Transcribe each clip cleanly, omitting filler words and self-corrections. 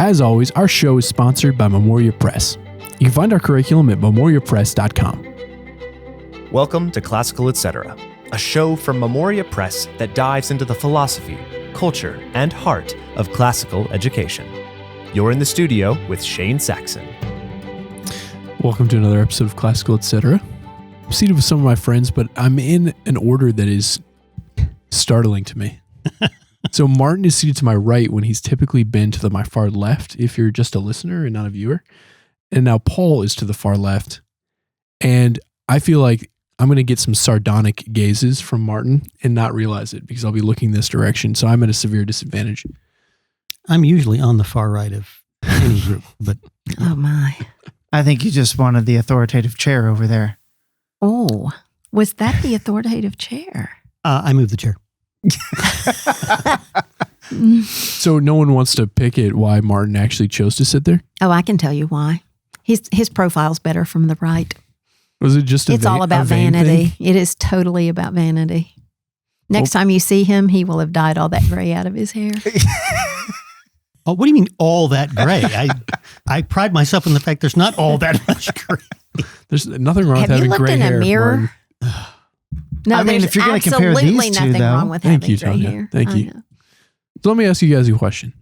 As always, our show is sponsored by Memoria Press. You can find our curriculum at memoriapress.com. Welcome to Classical Etc., a show from Memoria Press that dives into the philosophy, culture, and heart of classical education. You're in the studio with Shane Saxon. Welcome to another episode of Classical Etc. I'm seated with some of my friends, but I'm in an order that is startling to me. So Martin is seated to my right when he's typically been to my far left, if you're just a listener and not a viewer. And now Paul is to the far left. And I feel like I'm going to get some sardonic gazes from Martin and not realize it because I'll be looking this direction. So I'm at a severe disadvantage. I'm usually on the far right of any group, but... Oh, my. I think you just wanted the authoritative chair over there. Oh, was that the authoritative chair? I moved the chair. So no one wants to pick it why Martin actually chose to sit there? Oh, I can tell you why. His profile's better from the right. Was it just It's all about vanity. It is totally about vanity. Next time you see him, he will have dyed all that gray out of his hair. Oh, what do you mean all that gray? I pride myself in the fact there's not all that much gray. There's nothing wrong with having gray hair. Have you looked in a mirror? No, I mean, if you're going to compare these two, nothing though. wrong with Thank having you, gray Tanya. hair. Thank you. So let me ask you guys a question.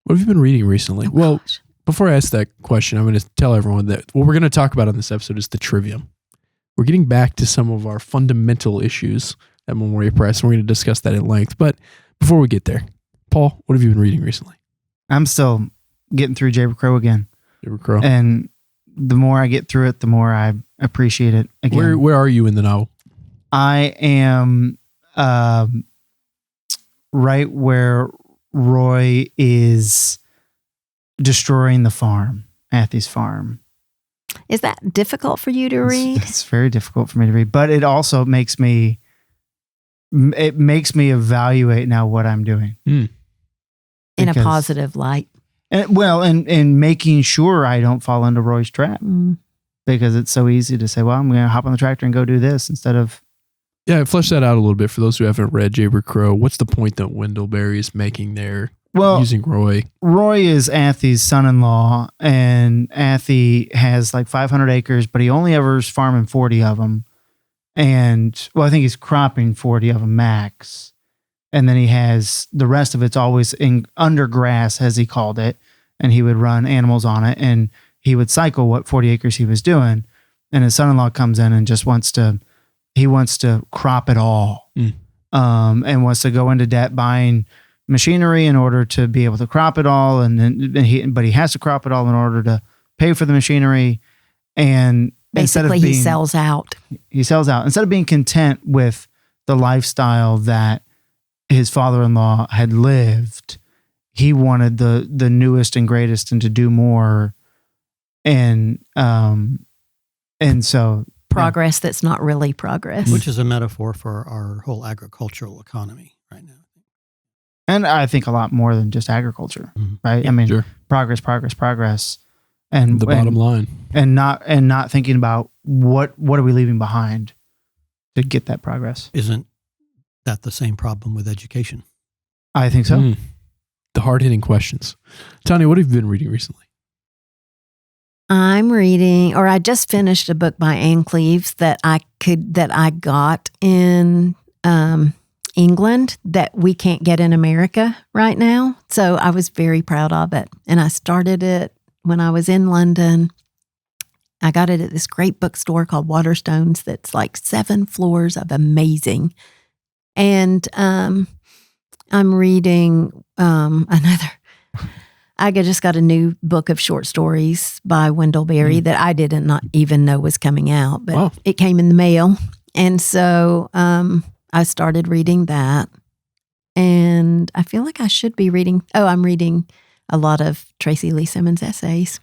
What have you been reading recently? Oh, gosh. Before I ask that question, I'm going to tell everyone that what we're going to talk about on this episode is the trivium. We're getting back to some of our fundamental issues at Memoria Press, and we're going to discuss that at length. But before we get there, Paul, what have you been reading recently? I'm still getting through Jabber Crow again. Jabber Crow. And the more I get through it, the more I appreciate it again. Where are you in the novel? I am right where Roy is destroying the farm, Athy's farm. Is that difficult for you to read? It's very difficult for me to read, but it also makes me evaluate now what I'm doing. In a positive light. And making sure I don't fall into Roy's trap. Because it's so easy to say, well, I'm going to hop on the tractor and go do this instead of... Yeah, flesh that out a little bit for those who haven't read Jabber Crow. What's the point that Wendellberry is making there using Roy? Roy is Athy's son-in-law, and Athy has like 500 acres, but he only ever is farming 40 of them. And, well, I think he's cropping 40 of them max. And then he has, the rest of it's always under grass, as he called it, and he would run animals on it, and he would cycle what 40 acres he was doing. And his son-in-law comes in and just wants to crop it all. And wants to go into debt buying machinery in order to be able to crop it all. But he has to crop it all in order to pay for the machinery. And basically he sells out. He sells out. Instead of being content with the lifestyle that his father-in-law had lived, he wanted the newest and greatest and to do more. And so progress that's not really progress. Which is a metaphor for our whole agricultural economy right now. And I think a lot more than just agriculture, right? Yeah, I mean, sure. progress, and the bottom line, and not thinking about what are we leaving behind to get that progress. Isn't that the same problem with education? I think so. The hard-hitting questions. Tanya, what have you been reading recently? I'm reading, or I just finished a book by Anne Cleves that I got in England that we can't get in America right now. So I was very proud of it. And I started it when I was in London. I got it at this great bookstore called Waterstones that's like 7 floors of amazing. And I'm reading another... I just got a new book of short stories by Wendellberry that I did not even know was coming out, but it came in the mail. And so I started reading that. And I feel like I should be reading, I'm reading a lot of Tracy Lee Simmons essays.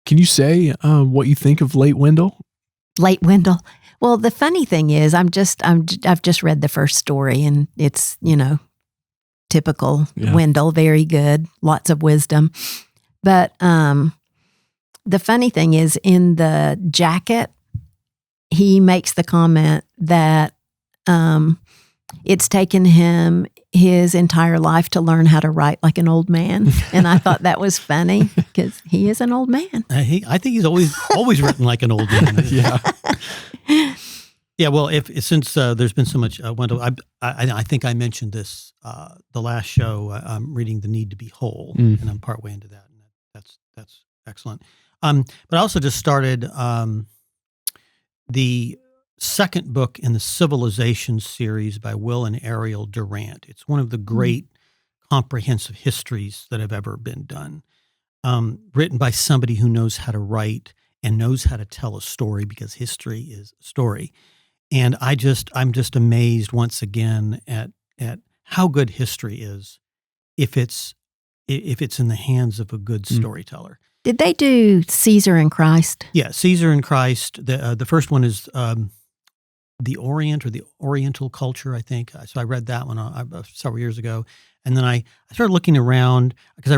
Can you say what you think of Late Wendell? Late Wendell. Well, the funny thing is I've just read the first story and it's, typical Wendell, very good, lots of wisdom. But the funny thing is in the jacket, he makes the comment that it's taken him his entire life to learn how to write like an old man. And I thought that was funny because he is an old man. I think he's always written like an old man. Yeah. Yeah, well, since there's been so much, Wendell, I think I mentioned this the last show. I'm reading The Need to Be Whole, and I'm partway into that, and that's excellent. But I also just started the second book in the Civilization series by Will and Ariel Durant. It's one of the great comprehensive histories that have ever been done, written by somebody who knows how to write and knows how to tell a story, because history is a story. And I'm just amazed once again at how good history is if it's in the hands of a good storyteller. Did they do Caesar and Christ? Yeah, Caesar and Christ. The first one is the Orient, or the Oriental culture, I think. So I read that one several years ago, and then I started looking around because I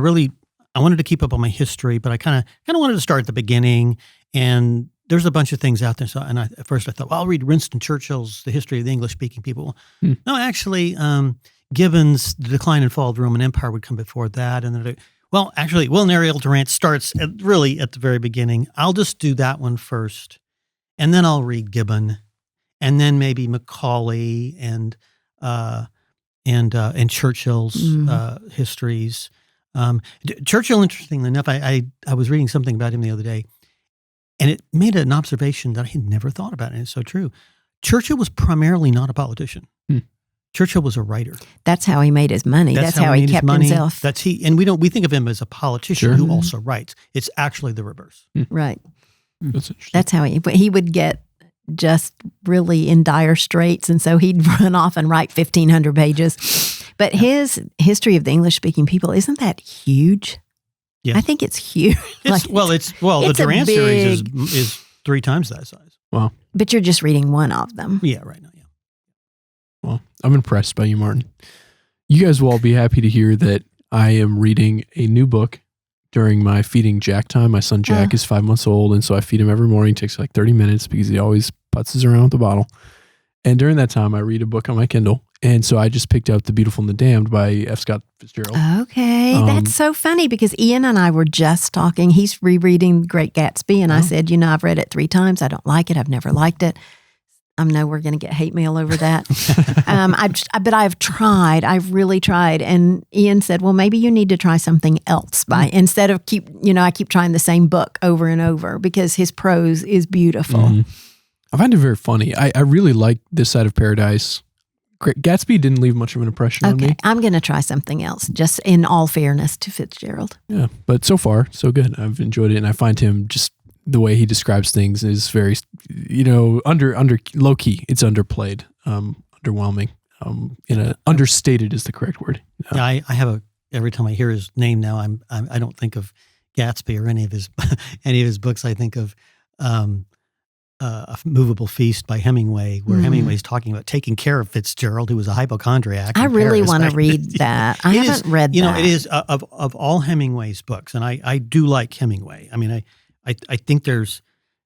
wanted to keep up on my history, but I kind of wanted to start at the beginning. And there's a bunch of things out there. So, at first I thought, well, I'll read Winston Churchill's The History of the English-Speaking People. No, actually, Gibbon's The Decline and Fall of the Roman Empire would come before that. And then, well, actually, Will and Ariel Durant starts really at the very beginning. I'll just do that one first, and then I'll read Gibbon, and then maybe Macaulay and Churchill's histories. Churchill, interestingly enough, I was reading something about him the other day, and it made an observation that I had never thought about, and it's so true. Churchill was primarily not a politician. Churchill was a writer. That's how he made his money. That's how he kept himself. We think of him as a politician who also writes. It's actually the reverse. Right. That's interesting. That's how he would get just really in dire straits, and so he'd run off and write 1,500 pages. But his History of the English-Speaking People, isn't that huge? Yes. I think it's huge. The Durant series is 3 times that size. Wow. But you're just reading one of them. Yeah, right now, yeah. Well, I'm impressed by you, Martin. You guys will all be happy to hear that I am reading a new book during my feeding Jack time. My son Jack is 5 months old, and so I feed him every morning. It takes like 30 minutes because he always putzes around with the bottle. And during that time, I read a book on my Kindle. And so I just picked up The Beautiful and the Damned by F. Scott Fitzgerald. Okay. That's so funny because Ian and I were just talking. He's rereading Great Gatsby. And I said, I've read it 3 times. I don't like it. I've never liked it. I know we're going to get hate mail over that. But I've tried. I've really tried. And Ian said, well, maybe you need to try something else instead of I keep trying the same book over and over because his prose is beautiful. I find it very funny. I really like This Side of Paradise. Gatsby didn't leave much of an impression on me. I'm going to try something else, just in all fairness to Fitzgerald. Yeah, but so far, so good. I've enjoyed it, and I find him just the way he describes things is very, under low key. It's underplayed, underwhelming. Understated is the correct word. Yeah, I have every time I hear his name now, I don't think of Gatsby or any of his books. I think of A Movable Feast by Hemingway, where Hemingway's talking about taking care of Fitzgerald, who was a hypochondriac. I really want to read that. I haven't read that. It is of all Hemingway's books, and I do like Hemingway. I mean, I think there's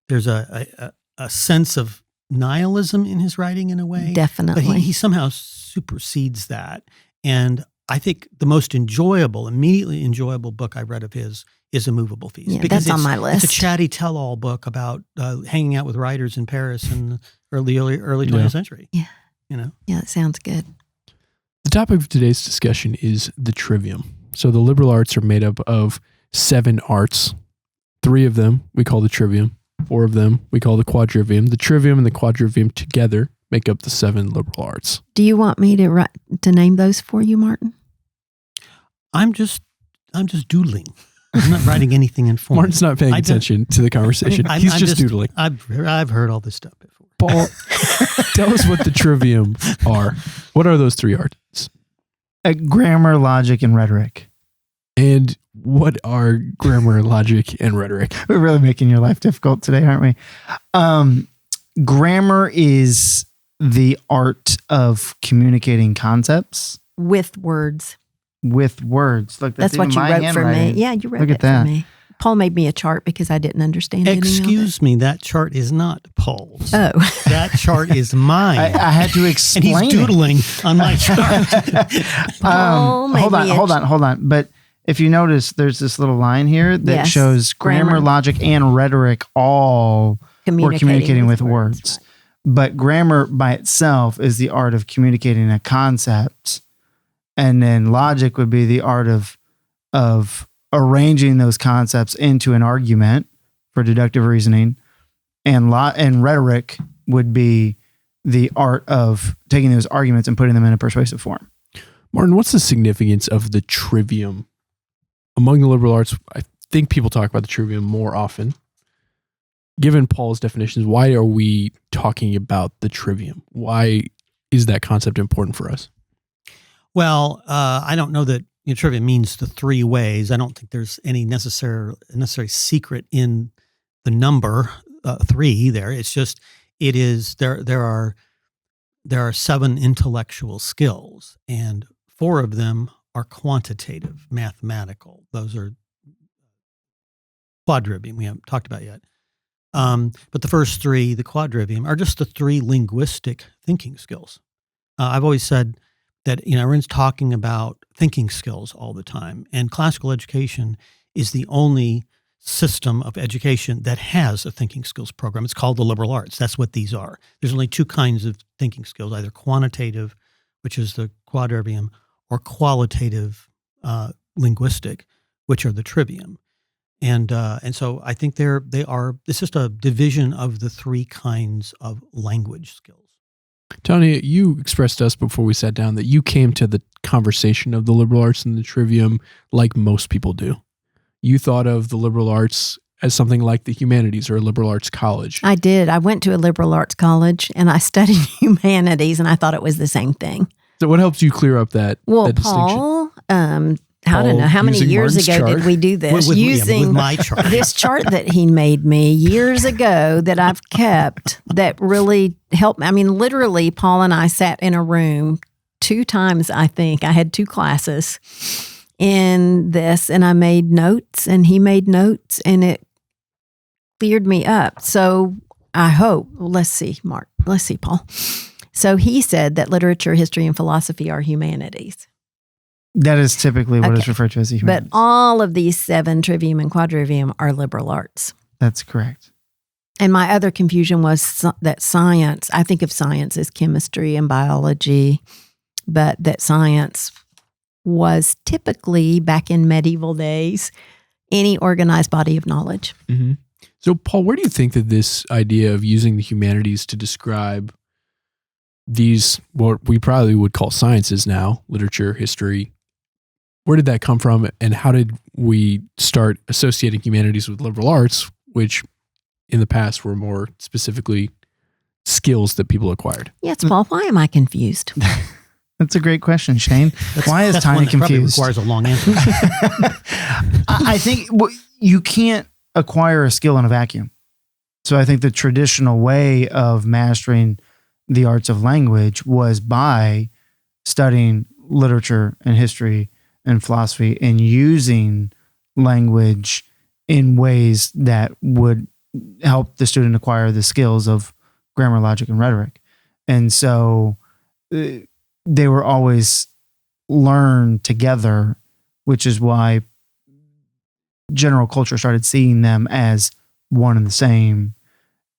a sense of nihilism in his writing in a way. Definitely. But he somehow supersedes that. And I think the most immediately enjoyable book I read of his is A Movable Feast. Yeah, because that's on my list. It's a chatty tell-all book about hanging out with writers in Paris in the early 20th century. Yeah. Yeah, that sounds good. The topic of today's discussion is the trivium. So the liberal arts are made up of 7 arts. 3 of them we call the trivium. 4 of them we call the quadrivium. The trivium and the quadrivium together make up the 7 liberal arts. Do you want me to name those for you, Martin? I'm just doodling. I'm not writing anything in form. Martin's not paying attention to the conversation. He's just doodling. I've heard all this stuff before. Paul, tell us what the trivium are. What are those 3 arts? Grammar, logic, and rhetoric. And what are grammar, logic, and rhetoric? We're really making your life difficult today, aren't we? Grammar is the art of communicating concepts. With words. Look, that's what you wrote for me. Yeah, you wrote it for me. Paul made me a chart because I didn't understand any of it. Excuse me, that chart is not Paul's. Oh. That chart is mine. I had to explain. And he's doodling on my chart. Paul made hold on. But if you notice, there's this little line here that Yes. shows grammar, logic, and rhetoric all were communicating with words. Right. But grammar by itself is the art of communicating a concept. And then logic would be the art of arranging those concepts into an argument for deductive reasoning. And rhetoric would be the art of taking those arguments and putting them in a persuasive form. Martin, what's the significance of the trivium? Among the liberal arts, I think people talk about the trivium more often. Given Paul's definitions, why are we talking about the trivium? Why is that concept important for us? Well, I don't know that trivium means the three ways. I don't think there's any necessary secret in the number 3 there. It's just there are 7 intellectual skills, and 4 of them are quantitative, mathematical. Those are quadrivium we haven't talked about yet. But the first 3, the quadrivium, are just the 3 linguistic thinking skills. I've always said that everyone's talking about thinking skills all the time, and classical education is the only system of education that has a thinking skills program. It's called the liberal arts. That's what these are. There's only 2 kinds of thinking skills, either quantitative, which is the quadrivium, or qualitative linguistic, which are the trivium. And so I think it's just a division of the 3 kinds of language skills. Tanya, you expressed to us before we sat down that you came to the conversation of the liberal arts and the trivium like most people do. You thought of the liberal arts as something like the humanities or a liberal arts college. I did. I went to a liberal arts college and I studied humanities, and I thought it was the same thing. So what helps you clear up that distinction? Paul, I don't know how many years Martin's ago chart? did we do this? With my chart. This chart that he made me years ago that I've kept that really helped. I mean, literally, Paul and I sat in a room 2 times, I think. I had 2 classes in this, and I made notes, and he made notes, and it cleared me up. So I hope, let's see, Paul. So he said that literature, history, and philosophy are humanities. That is typically what is referred to as the humanities. But all of these 7, trivium and quadrivium, are liberal arts. That's correct. And my other confusion was that science, I think of science as chemistry and biology, but that science was typically, back in medieval days, any organized body of knowledge. Mm-hmm. So, Paul, where do you think that this idea of using the humanities to describe these, what we probably would call sciences now, literature, history, where did that come from, and how did we start associating humanities with liberal arts, which in the past were more specifically skills that people acquired? Yes, Paul, why am I confused? That's a great question, Shane. Why is Tanya confused? Requires a long answer. I think you can't acquire a skill in a vacuum. So I think the traditional way of mastering the arts of language was by studying literature and history and philosophy and using language in ways that would help the student acquire the skills of grammar, logic, and rhetoric. And so they were always learned together, which is why general culture started seeing them as one and the same.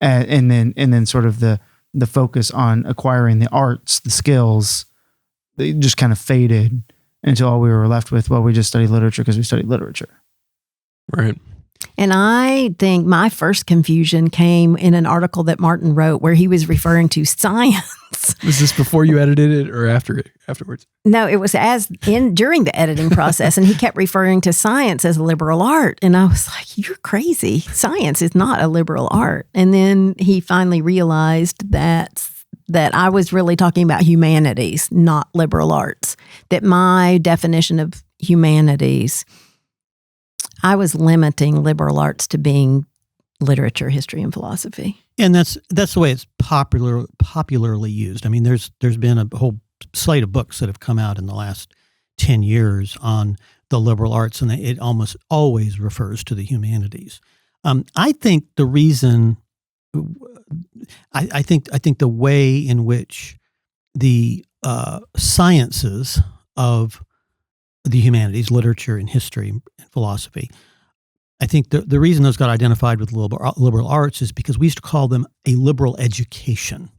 And then sort of the focus on acquiring the arts, the skills, they just kind of faded until all we were left with, well, we just study literature because we studied literature. Right. And I think my first confusion came in an article that Martin wrote where he was referring to science. Was this before you edited it or afterwards? No, it was during the editing process, and he kept referring to science as a liberal art. And I was like, you're crazy. Science is not a liberal art. And then he finally realized that I was really talking about humanities, not liberal arts. That my definition of humanities, I was limiting liberal arts to being literature, history, and philosophy. And that's the way it's popularly used. I mean, there's been a whole slate of books that have come out in the last 10 years on the liberal arts, and it almost always refers to the humanities. I think the reason, I think the way in which the sciences of the humanities, literature and history and philosophy, I think the reason those got identified with liberal arts is because we used to call them a liberal education.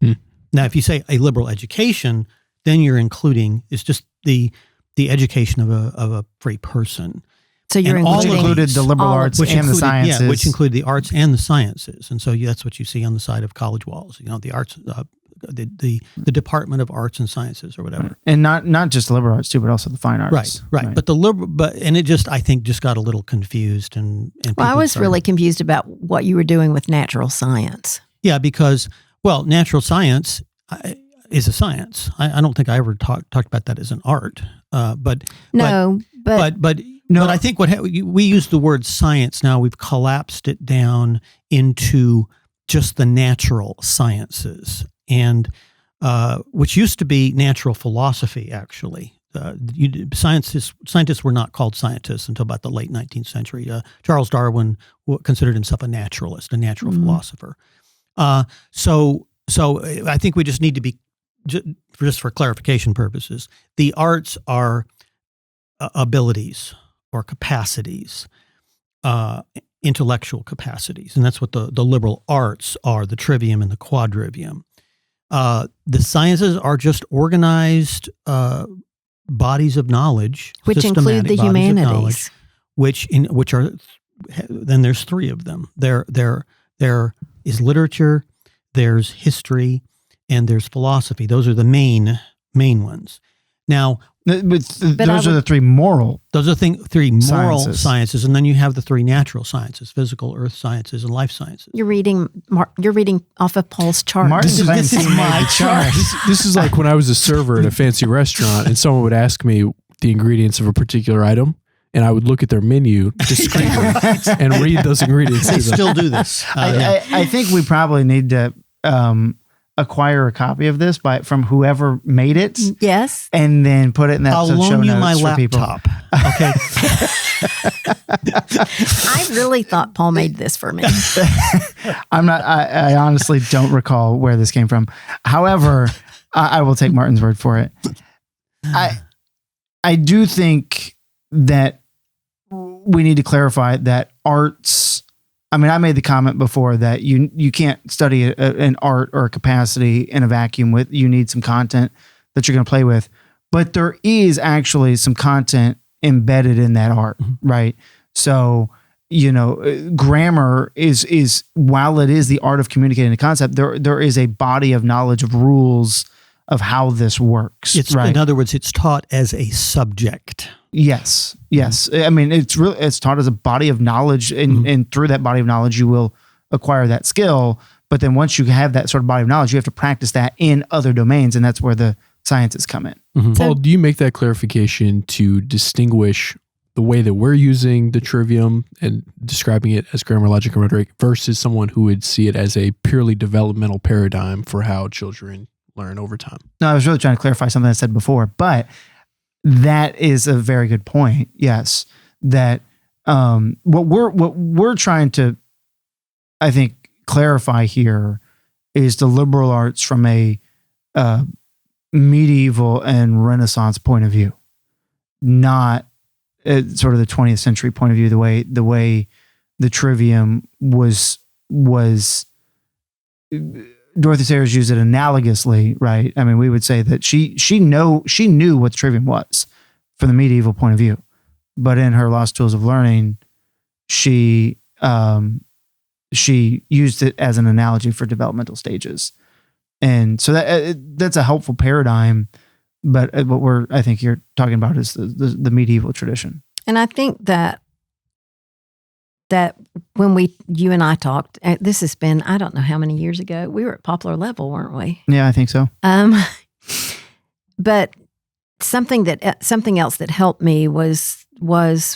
Now, if you say a liberal education, then you're including, it's just the education of a free person. So you're Which included the liberal arts and the sciences. Yeah, which included the arts and the sciences. And so that's what you see on the side of college walls, the arts, the Department of Arts and Sciences or whatever. And not just the liberal arts too, but also the fine arts. Right. But and it just, I think, just got a little confused. And I was really confused about what you were doing with natural science. Yeah, because, natural science is a science. I don't think I ever talked about that as an art. But I think we use the word science now. We've collapsed it down into just the natural sciences, and which used to be natural philosophy. Actually, scientists were not called scientists until about the late 19th century. Charles Darwin considered himself a naturalist, a natural philosopher. So I think we just need to be, just for clarification purposes, the arts are abilities or capacities, intellectual capacities. And that's what the liberal arts are, the trivium and the quadrivium. The sciences are just organized bodies of knowledge. Which include the humanities. Then there's three of them. There is literature, there's history, and there's philosophy. Those are the main ones. Now, those are the three moral. Those are three moral sciences, and then you have the three natural sciences: physical, earth sciences, and life sciences. You're reading off of Paul's chart. This is my chart. This is like when I was a server at a fancy restaurant, and someone would ask me the ingredients of a particular item, and I would look at their menu discreetly and read those ingredients. They still do this. I think we probably need to acquire a copy of this from whoever made it. Yes. And then put it in that I'll show loan you notes my for people. laptop. Okay. I really thought Paul made this for me. I'm not. I honestly don't recall where this came from. However, I will take Martin's word for it. I do think that we need to clarify that arts. I mean, I made the comment before that you can't study an art or a capacity in a vacuum. You need some content that you're going to play with. But there is actually some content embedded in that art, right? So, grammar is while it is the art of communicating a concept, there is a body of knowledge of rules of how this works. Right? In other words, it's taught as a subject. Yes. I mean, it's taught as a body of knowledge, and through that body of knowledge, you will acquire that skill. But then once you have that sort of body of knowledge, you have to practice that in other domains, and that's where the sciences come in. Paul, do you make that clarification to distinguish the way that we're using the trivium and describing it as grammar, logic, and rhetoric versus someone who would see it as a purely developmental paradigm for how children learn over time? No, I was really trying to clarify something I said before, but that is a very good point. Yes, that what we're trying to, I think, clarify here is the liberal arts from a medieval and Renaissance point of view, not sort of the 20th century point of view. The way the trivium was. Dorothy Sayers used it analogously, right? I mean, we would say that she knew what the trivium was from the medieval point of view, but in her Lost Tools of Learning, she used it as an analogy for developmental stages, and so that's a helpful paradigm. But what I think you're talking about is the medieval tradition, and I think that when you and I talked, this has been, I don't know how many years ago, we were at Poplar Level, weren't we? Yeah, I think so. But something else that helped me was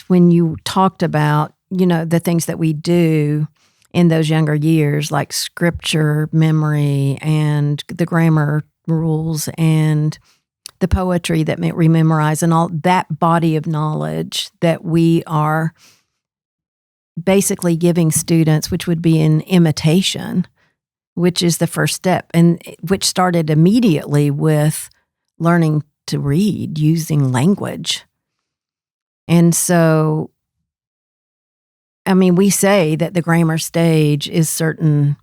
when you talked about, the things that we do in those younger years, like scripture, memory, and the grammar rules, and the poetry that we memorize and all that body of knowledge that we are basically giving students, which would be an imitation, which is the first step, and which started immediately with learning to read using language. And so, I mean, we say that the grammar stage is certain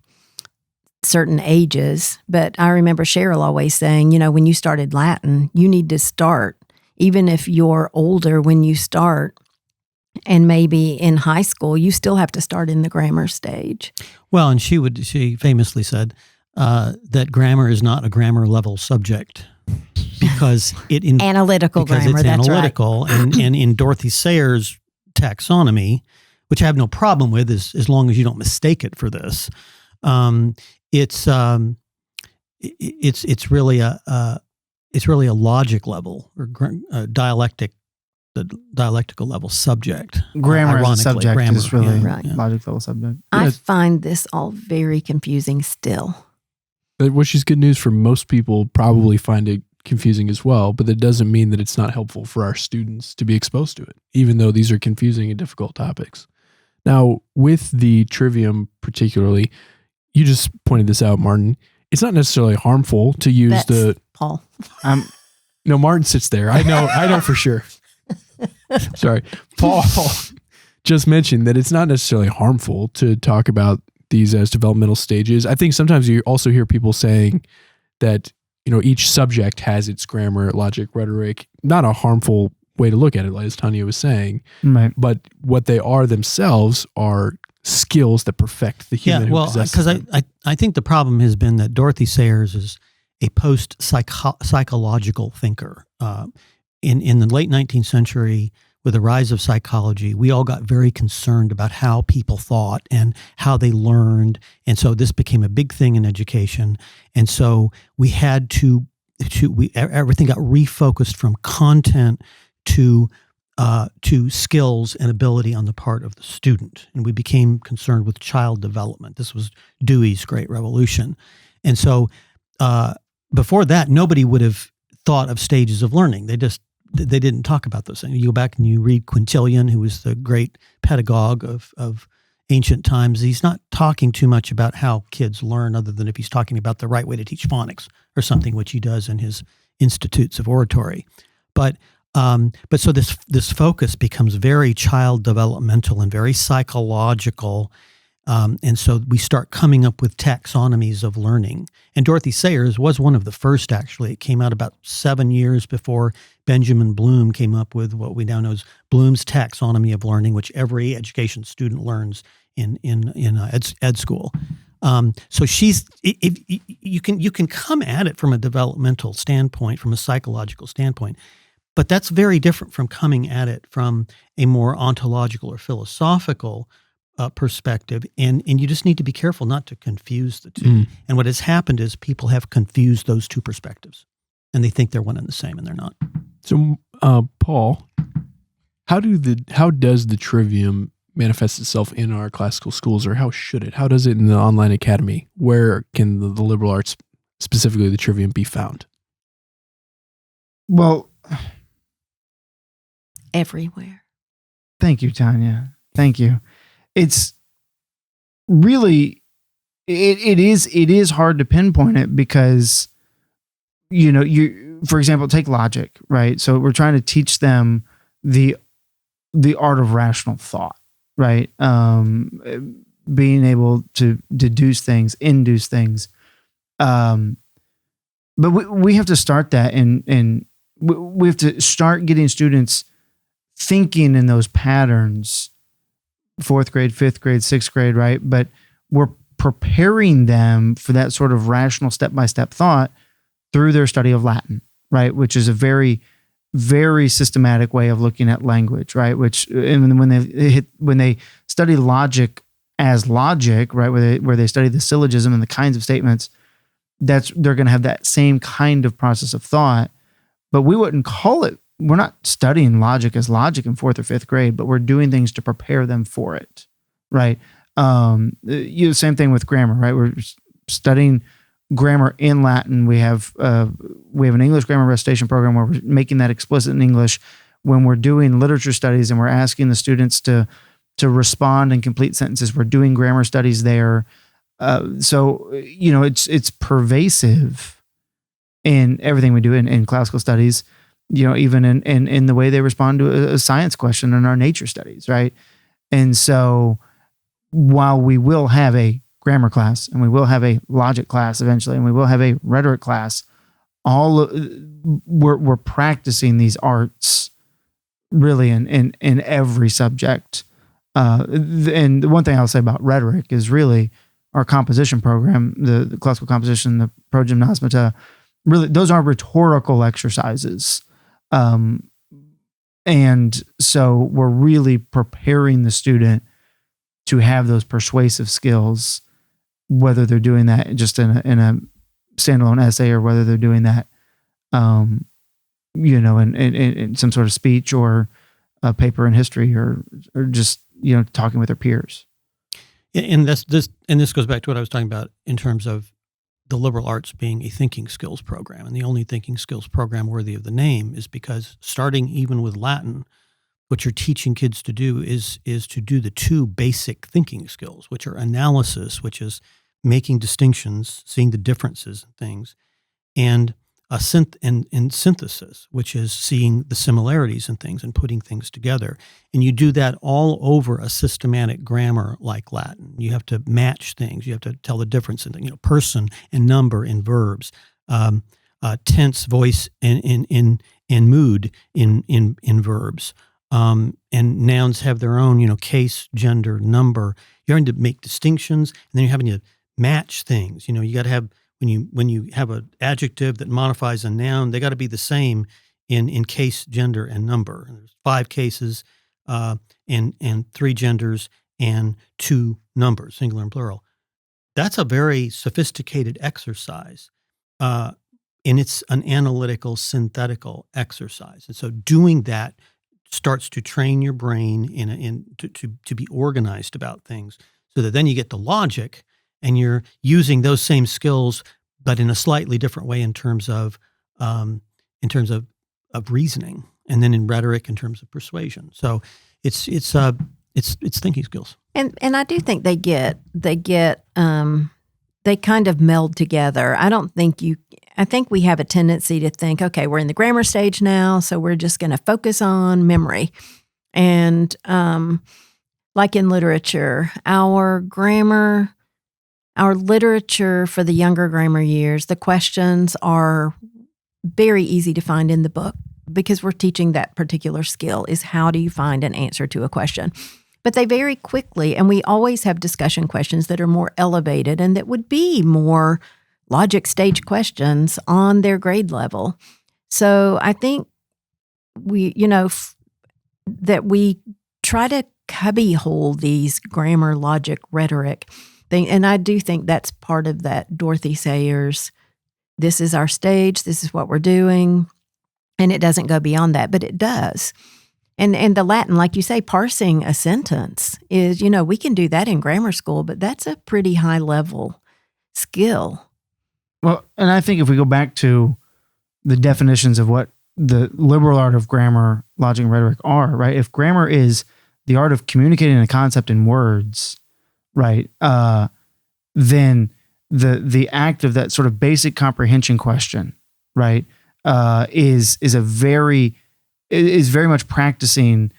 ages, but I remember Cheryl always saying, when you started Latin, you need to start, even if you're older when you start, and maybe in high school, you still have to start in the grammar stage. Well, and she famously said that grammar is not a grammar level subject because analytical grammar. It's that's analytical, right. and in Dorothy Sayers' taxonomy, which I have no problem with, as long as you don't mistake it for this. It's really a logic level or dialectical level subject. Grammar as a subject grammar, is really right. logic level subject. I find this all very confusing still. Which is good news for most people, probably find it confusing as well, but that doesn't mean that it's not helpful for our students to be exposed to it, even though these are confusing and difficult topics. Now, with the trivium particularly, you just pointed this out, Martin. It's not necessarily harmful to use Paul. No, Martin sits there. I know for sure. Sorry. Paul just mentioned that it's not necessarily harmful to talk about these as developmental stages. I think sometimes you also hear people saying that, each subject has its grammar, logic, rhetoric. Not a harmful way to look at it, as Tanya was saying. Right. But what they are themselves are skills that perfect the human who possesses them. Because I think the problem has been that Dorothy Sayers is a post-psychological thinker. In the late 19th century, with the rise of psychology, we all got very concerned about how people thought and how they learned. And so this became a big thing in education. And so we had everything got refocused from content to skills and ability on the part of the student. And we became concerned with child development. This was Dewey's Great Revolution. And so before that, nobody would have thought of stages of learning. They didn't talk about those things. You go back and you read Quintilian, who was the great pedagogue of ancient times. He's not talking too much about how kids learn, other than if he's talking about the right way to teach phonics or something, which he does in his Institutes of Oratory. But so this focus becomes very child developmental and very psychological. And so we start coming up with taxonomies of learning. And Dorothy Sayers was one of the first, actually. It came out about 7 years before Benjamin Bloom came up with what we now know as Bloom's taxonomy of learning, which every education student learns in ed school. So you can come at it from a developmental standpoint, from a psychological standpoint, but that's very different from coming at it from a more ontological or philosophical perspective, and you just need to be careful not to confuse the two. And what has happened is people have confused those two perspectives, and they think they're one and the same, and they're not. So, Paul, how does the trivium manifest itself in our classical schools, or how should it? How does it in the online academy? Where can the liberal arts, specifically the trivium, be found? Well, everywhere. Thank you, Tanya. Thank you. It's really, it is hard to pinpoint it because, for example, take logic, right? So we're trying to teach them the art of rational thought, right? Being able to deduce things, induce things. But we have to start that and we have to start getting students thinking in those patterns, 4th grade, 5th grade, 6th grade, right? But we're preparing them for that sort of rational step-by-step thought through their study of Latin, right? Which is a very, very systematic way of looking at language, right? And when they study logic as logic, right? Where they study the syllogism and the kinds of statements, they're going to have that same kind of process of thought. But we wouldn't call it. We're not studying logic as logic in 4th or 5th grade, but we're doing things to prepare them for it, right? Same thing with grammar, right? We're studying grammar in Latin. We have an English grammar recitation program where we're making that explicit in English. When we're doing literature studies and we're asking the students to respond and complete sentences, we're doing grammar studies there. So it's pervasive in everything we do in classical studies. Even in the way they respond to a science question in our nature studies, right? And so while we will have a grammar class and we will have a logic class eventually, and we will have a rhetoric class, we're practicing these arts really in every subject. And the one thing I'll say about rhetoric is really our composition program, the classical composition, the progymnasmata, really those are rhetorical exercises. And so we're really preparing the student to have those persuasive skills, whether they're doing that just in a standalone essay or whether they're doing that, in some sort of speech or a paper in history or just, talking with their peers. And this goes back to what I was talking about in terms of the liberal arts being a thinking skills program. And the only thinking skills program worthy of the name is because starting even with Latin, what you're teaching kids to do is to do the two basic thinking skills, which are analysis, which is making distinctions, seeing the differences in things, and synthesis, which is seeing the similarities in things and putting things together. And you do that all over a systematic grammar like Latin. You have to match things. You have to tell the difference in things, person and number in verbs, tense, voice, and mood in verbs. And nouns have their own, case, gender, number. You're having to make distinctions, and then you're having to match things. You got to have, when you have an adjective that modifies a noun, they got to be the same in case, gender, and number. And there's 5 cases and 3 genders and 2 numbers, singular and plural. That's a very sophisticated exercise. And it's an analytical, synthetical exercise. And so doing that starts to train your brain to be organized about things, so that then you get to logic and you're using those same skills, but in a slightly different way in terms of reasoning, and then in rhetoric in terms of persuasion. So it's thinking skills. And I do think they kind of meld together. I think we have a tendency to think, okay, we're in the grammar stage now, so we're just going to focus on memory. And like in literature, our literature for the younger grammar years, the questions are very easy to find in the book because we're teaching that particular skill is how do you find an answer to a question. But they vary quickly, and we always have discussion questions that are more elevated and that would be more logic stage questions on their grade level. So I think that we try to cubbyhole these grammar, logic, rhetoric thing. And I do think that's part of that Dorothy Sayers, this is our stage, this is what we're doing. And it doesn't go beyond that, but it does. And the Latin, like you say, parsing a sentence is, we can do that in grammar school, but that's a pretty high level skill. Well, and I think if we go back to the definitions of what the liberal art of grammar, logic, and rhetoric are, right? If grammar is the art of communicating a concept in words, right, then the act of that sort of basic comprehension question, right, is very much practicing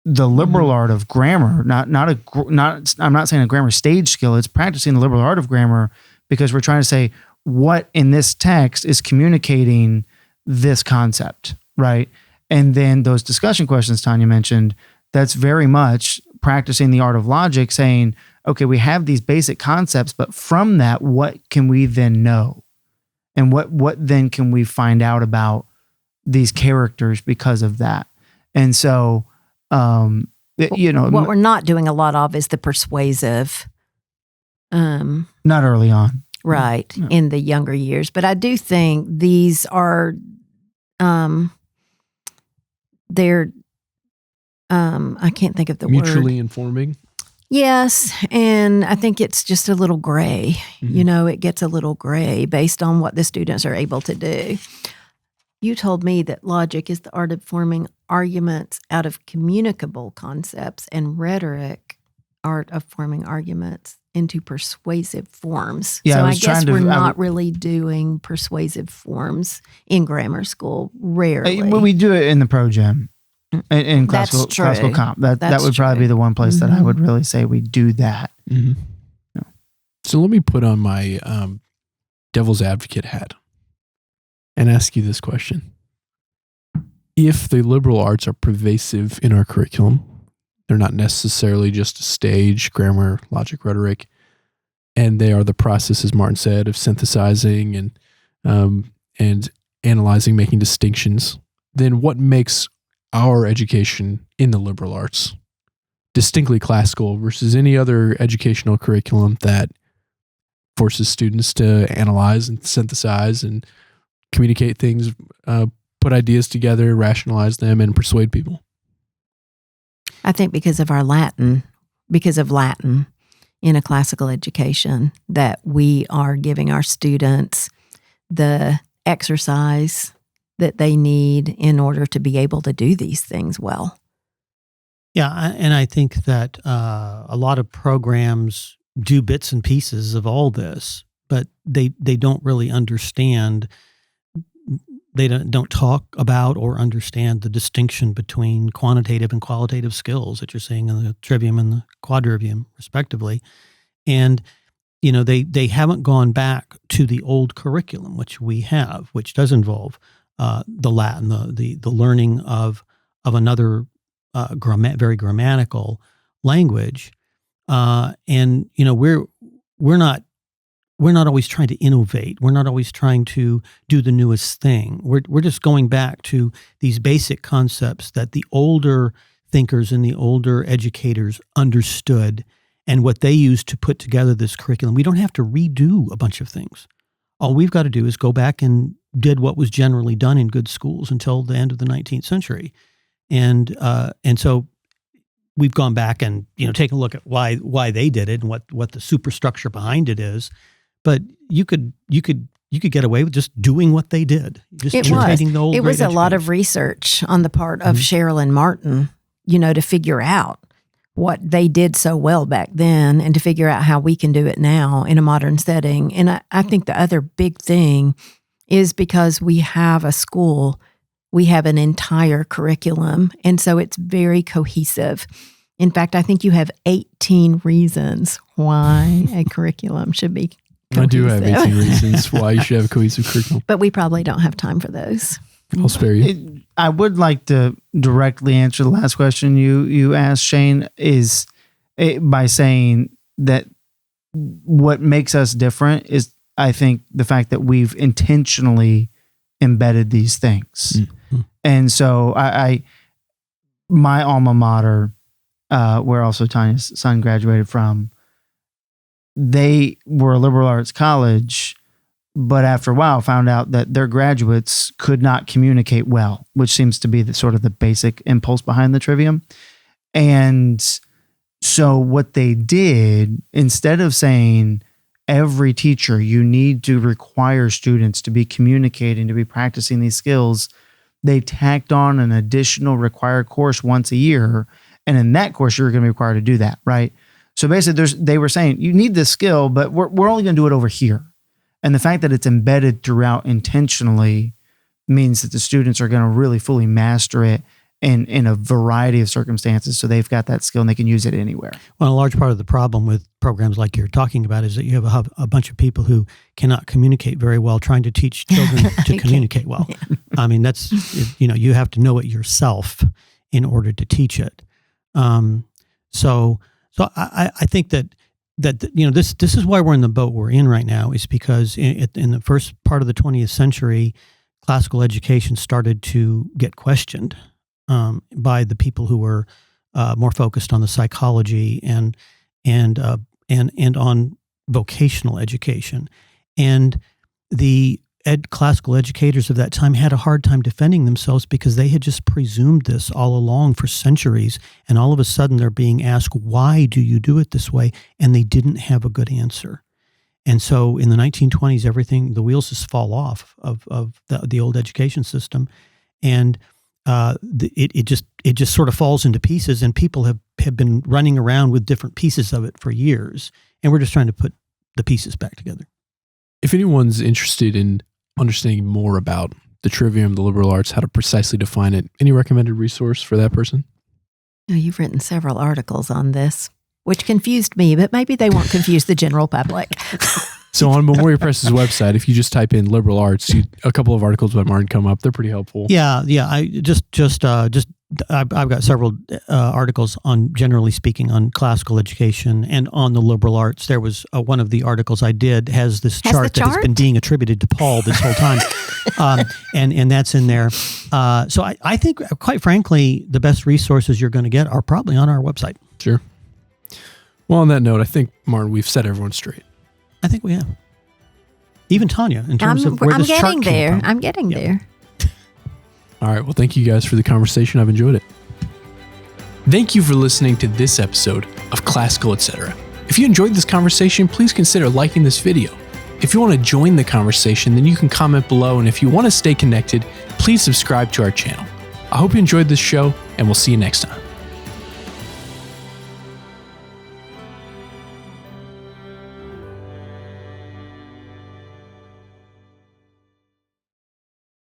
the liberal art of grammar. I'm not saying a grammar stage skill. It's practicing the liberal art of grammar because we're trying to say what in this text is communicating this concept, right? And then those discussion questions Tanya mentioned, that's very much practicing the art of logic, saying, okay, we have these basic concepts, but from that, what can we then know? And what then can we find out about these characters because of that? And so, what we're not doing a lot of is the persuasive. Not early on. Right, no. In the younger years. But I do think these are, they're, I can't think of the word. Mutually informing? Yes, and I think it's just a little gray. Mhm. It gets a little gray based on what the students are able to do. You told me that logic is the art of forming arguments out of communicable concepts, and rhetoric, art of forming arguments into persuasive forms. Yeah, so I I was guess trying to- we're I not would- really doing persuasive forms in grammar school. Rarely. When we do it in the pro gym, in That's classical true. comp, that That's would probably true. be the one place that I Mhm. would really say we do that. Mhm. Yeah. So let me put on my devil's advocate hat and ask you this question. If the liberal arts are pervasive in our curriculum, they're not necessarily just a stage, grammar, logic, rhetoric, and they are the process, as Martin said, of synthesizing and analyzing, making distinctions, then what makes our education in the liberal arts distinctly classical versus any other educational curriculum that forces students to analyze and synthesize and communicate things, put ideas together, rationalize them, and persuade people? I think because of Latin in a classical education, that we are giving our students the exercise that they need in order to be able to do these things well. Yeah, and I think that a lot of programs do bits and pieces of all this, but they don't really understand. They don't talk about or understand the distinction between quantitative and qualitative skills that you're seeing in the trivium and the quadrivium, respectively. And they haven't gone back to the old curriculum, which we have, which does involve the Latin, the learning of another very grammatical language, and we're not always trying to innovate. We're not always trying to do the newest thing. We're just going back to these basic concepts that the older thinkers and the older educators understood, and what they used to put together this curriculum. We don't have to redo a bunch of things. All we've got to do is go back and did what was generally done in good schools until the end of the 19th century. And so we've gone back and taken a look at why they did it and what the superstructure behind it is. But you could get away with just doing what they did. Just imitating the old. It was great a lot educators. of research on the part of Cheryl and Martin, to figure out what they did so well back then and to figure out how we can do it now in a modern setting. And I think the other big thing is because we have a school, we have an entire curriculum, and so it's very cohesive. In fact, I think you have 18 reasons why a curriculum should be cohesive. I do have 18 reasons why you should have a cohesive curriculum. But we probably don't have time for those. I'll spare you. I would like to directly answer the last question you asked, Shane, is by saying that what makes us different is, I think, the fact that we've intentionally embedded these things. Mm-hmm. And so my alma mater, where also Tanya's son graduated from, they were a liberal arts college, but after a while found out that their graduates could not communicate well, which seems to be the sort of the basic impulse behind the trivium. And so what they did, instead of saying every teacher, you need to require students to be communicating, to be practicing these skills, they tacked on an additional required course once a year. And in that course, you're going to be required to do that, right? So basically, they were saying, you need this skill, but we're only going to do it over here. And the fact that it's embedded throughout intentionally means that the students are going to really fully master it in a variety of circumstances. So they've got that skill and they can use it anywhere. Well, a large part of the problem with programs like you're talking about is that you have a bunch of people who cannot communicate very well trying to teach children to communicate well. Yeah. I mean, that's, you have to know it yourself in order to teach it. So I think that this is why we're in the boat we're in right now, is because in the first part of the 20th century, classical education started to get questioned by the people who were more focused on the psychology and on vocational education, and the classical educators of that time had a hard time defending themselves because they had just presumed this all along for centuries. And all of a sudden they're being asked, why do you do it this way? And they didn't have a good answer. And so in the 1920s, the wheels just fall off of the old education system. And it just sort of falls into pieces, and people have been running around with different pieces of it for years. And we're just trying to put the pieces back together. If anyone's interested in understanding more about the trivium, the liberal arts, how to precisely define it, any recommended resource for that person? Oh, you've written several articles on this, which confused me, but maybe they won't confuse the general public. So on Memoria Press's website, if you just type in liberal arts, a couple of articles by Martin come up. They're pretty helpful. Yeah. I've got several articles on, generally speaking, on classical education and on the liberal arts. There was one of the articles I did has this chart that has been being attributed to Paul this whole time, and that's in there. So I think, quite frankly, the best resources you're going to get are probably on our website. Sure. Well, on that note, I think, Martin, we've set everyone straight. I think we have. Even Tanya, in terms of where this chart came from. I'm getting there. All right. Well, thank you guys for the conversation. I've enjoyed it. Thank you for listening to this episode of Classical Etc. If you enjoyed this conversation, please consider liking this video. If you want to join the conversation, then you can comment below. And if you want to stay connected, please subscribe to our channel. I hope you enjoyed this show, and we'll see you next time.